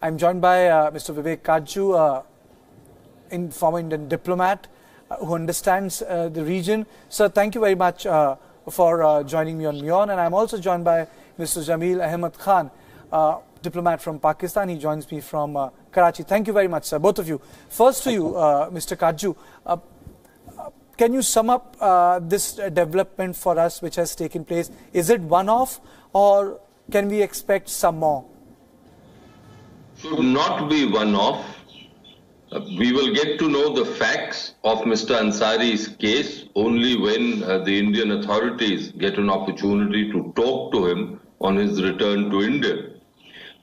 I'm joined by Mr. Vivek Kaju, former Indian diplomat who understands the region. Sir, thank you very much for joining me on Wion. And I'm also joined by Mr. Jamil Ahmed Khan, diplomat from Pakistan. He joins me from Karachi. Thank you very much, sir, both of you. First to you, Mr. Kaju. Can you sum up this development for us which has taken place? Is it one-off or can we expect some more? Should not be one-off. We will get to know the facts of Mr. Ansari's case only when the Indian authorities get an opportunity to talk to him on his return to India.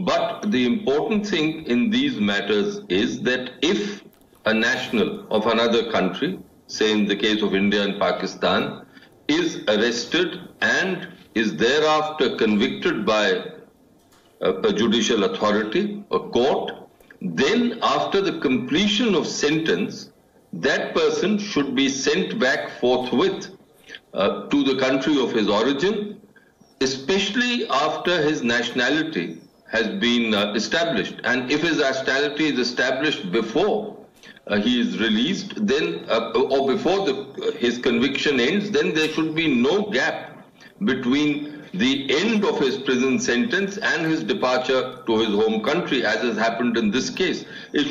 But the important thing in these matters is that if a national of another country, say in the case of India and Pakistan, is arrested and is thereafter convicted by a judicial authority, a court, then after the completion of sentence, that person should be sent back forthwith to the country of his origin, especially after his nationality has been established. And if his nationality is established before he is released, then or before his conviction ends, then there should be no gap between the end of his prison sentence and his departure to his home country, as has happened in this case. It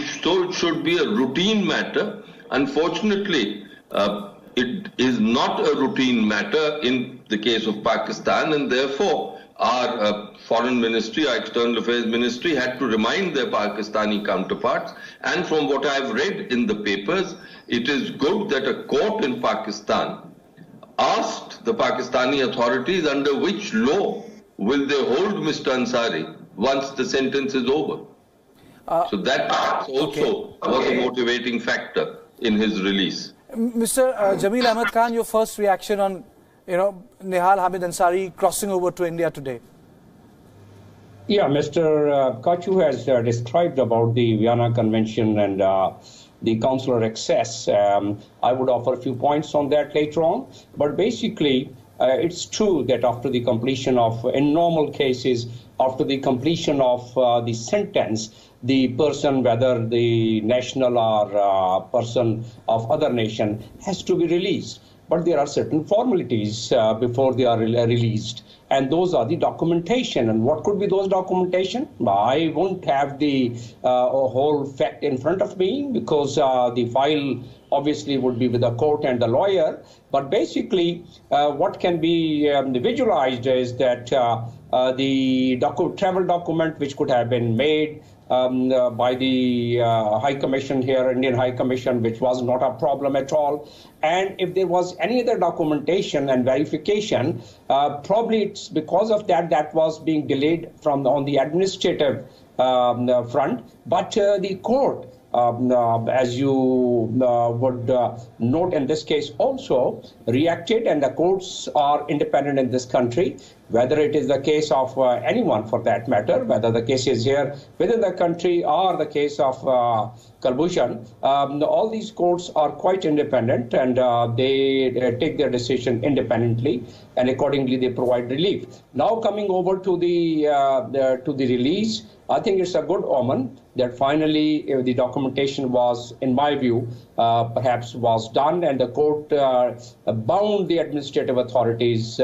should be a routine matter. Unfortunately, it is not a routine matter in the case of Pakistan, and therefore our foreign ministry, our external affairs ministry had to remind their Pakistani counterparts. And from what I've read in the papers, it is good that a court in Pakistan asked the Pakistani authorities under which law will they hold Mr. Ansari once the sentence is over. So that also was a motivating factor in his release. Mr. Jamil Ahmed Khan, your first reaction on Nihal Hamid Ansari crossing over to India today? Yeah, Mr. Kaju has described about the Vienna Convention and the consular access. I would offer a few points on that later on. But basically, it's true that after the completion of, in normal cases, after the completion of the sentence, the person, whether the national or person of other nation, has to be released. But there are certain formalities before they are released, and those are the documentation. And what could be those documentation? I won't have the whole fact in front of me because the file obviously would be with the court and the lawyer. But basically, what can be visualized is that the travel document which could have been made by the High Commission here, Indian High Commission, which was not a problem at all. And if there was any other documentation and verification, probably it's because of that was being delayed on the administrative front. But the court, as you would note in this case also, reacted, and the courts are independent in this country, whether it is the case of anyone for that matter, whether the case is here within the country or the case of Kulbhushan. All these courts are quite independent, and they take their decision independently, and accordingly they provide relief. Now coming over to the release, I think it's a good omen that finally the documentation was, in my view, perhaps was done, and the court bound the administrative authorities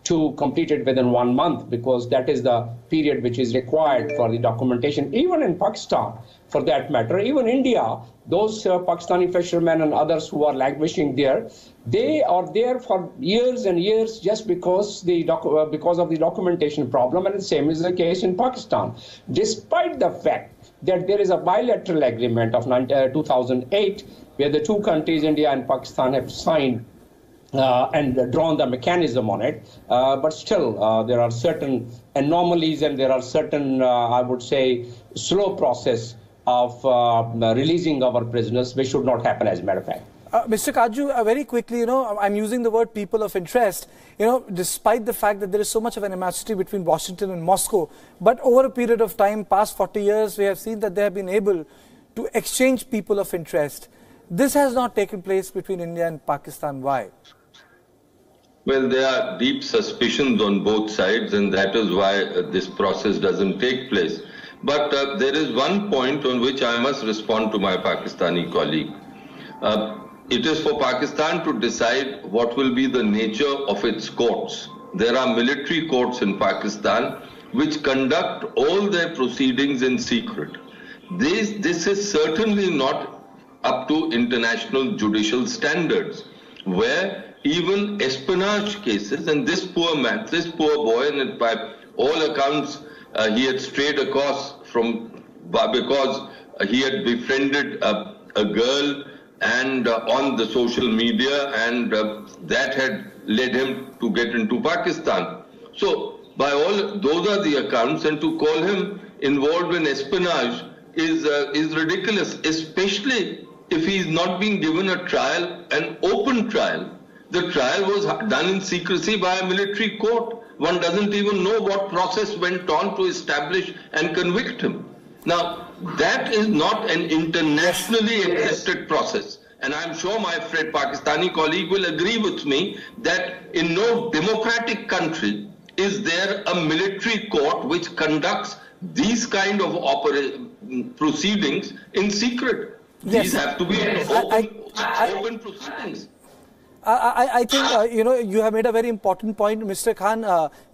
to complete it within 1 month, because that is the period which is required for the documentation, even in Pakistan, for that matter, even India. Those Pakistani fishermen and others who are languishing there, they are there for years and years just because of the documentation problem, and the same is the case in Pakistan. Despite the fact that there is a bilateral agreement of 2008 where the two countries, India and Pakistan, have signed and drawn the mechanism on it, but still there are certain anomalies and there are certain, I would say, slow process of releasing our prisoners, which should not happen, as a matter of fact. Mr. Kaju, very quickly, I'm using the word people of interest, despite the fact that there is so much of an animosity between Washington and Moscow, but over a period of time, past 40 years, we have seen that they have been able to exchange people of interest. This has not taken place between India and Pakistan. Why? Well, there are deep suspicions on both sides, and that is why this process doesn't take place. But there is one point on which I must respond to my Pakistani colleague. It is for Pakistan to decide what will be the nature of its courts. There are military courts in Pakistan which conduct all their proceedings in secret. This is certainly not up to international judicial standards, where even espionage cases, and this poor man, this poor boy, and by all accounts, he had strayed across because he had befriended a girl and on the social media, and that had led him to get into Pakistan. So, by all, those are the accounts, and to call him involved in espionage is ridiculous, especially if he is not being given a trial, an open trial. The trial was done in secrecy by a military court. One doesn't even know what process went on to establish and convict him. Now, that is not an internationally accepted process. And I'm sure my friend Pakistani colleague will agree with me that in no democratic country is there a military court which conducts these kind of proceedings in secret. Yes. These have to be open proceedings. I think, you have made a very important point, Mr. Khan.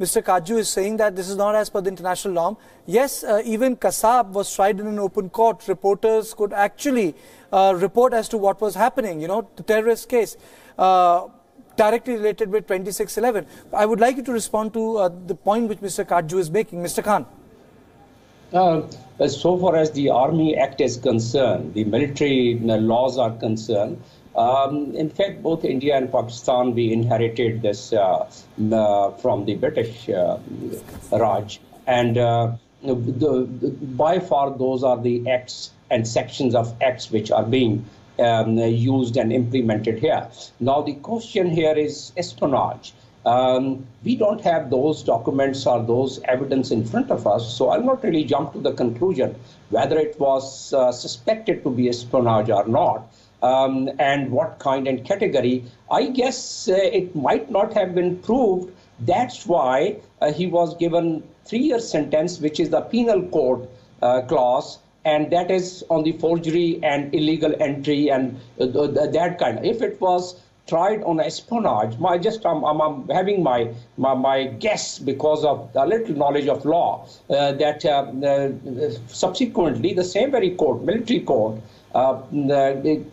Mr. Kaju is saying that this is not as per the international law. Yes, even Kasab was tried in an open court. Reporters could actually report as to what was happening, the terrorist case, directly related with 2611. I would like you to respond to the point which Mr. Kaju is making. Mr. Khan. So far as the Army Act is concerned, the military laws are concerned, in fact, both India and Pakistan, we inherited this from the British Raj. And by far, those are the acts and sections of acts which are being used and implemented here. Now, the question here is espionage. We don't have those documents or those evidence in front of us, so I'll not really jump to the conclusion whether it was suspected to be espionage or not. And what kind and category. I guess it might not have been proved. That's why he was given 3-year sentence, which is the penal code clause, and that is on the forgery and illegal entry and that kind. If it was tried on espionage, I'm having my guess because of a little knowledge of law that subsequently the same very court, military court, awarded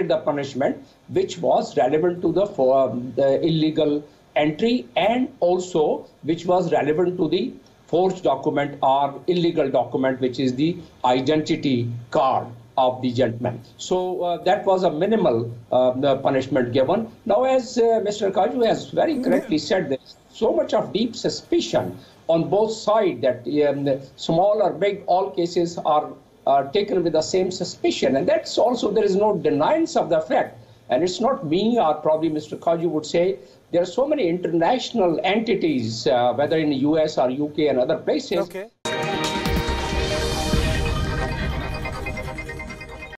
the punishment which was relevant to the illegal entry and also which was relevant to the forged document or illegal document, which is the identity card of the gentleman. So that was a minimal punishment given. Now, as Mr. Kaju has very correctly said, there's so much of deep suspicion on both sides that small or big, all cases are taken with the same suspicion. And that's also, there is no deniance of the fact. And it's not me, or probably Mr. Kaju would say, there are so many international entities, whether in the US or UK and other places,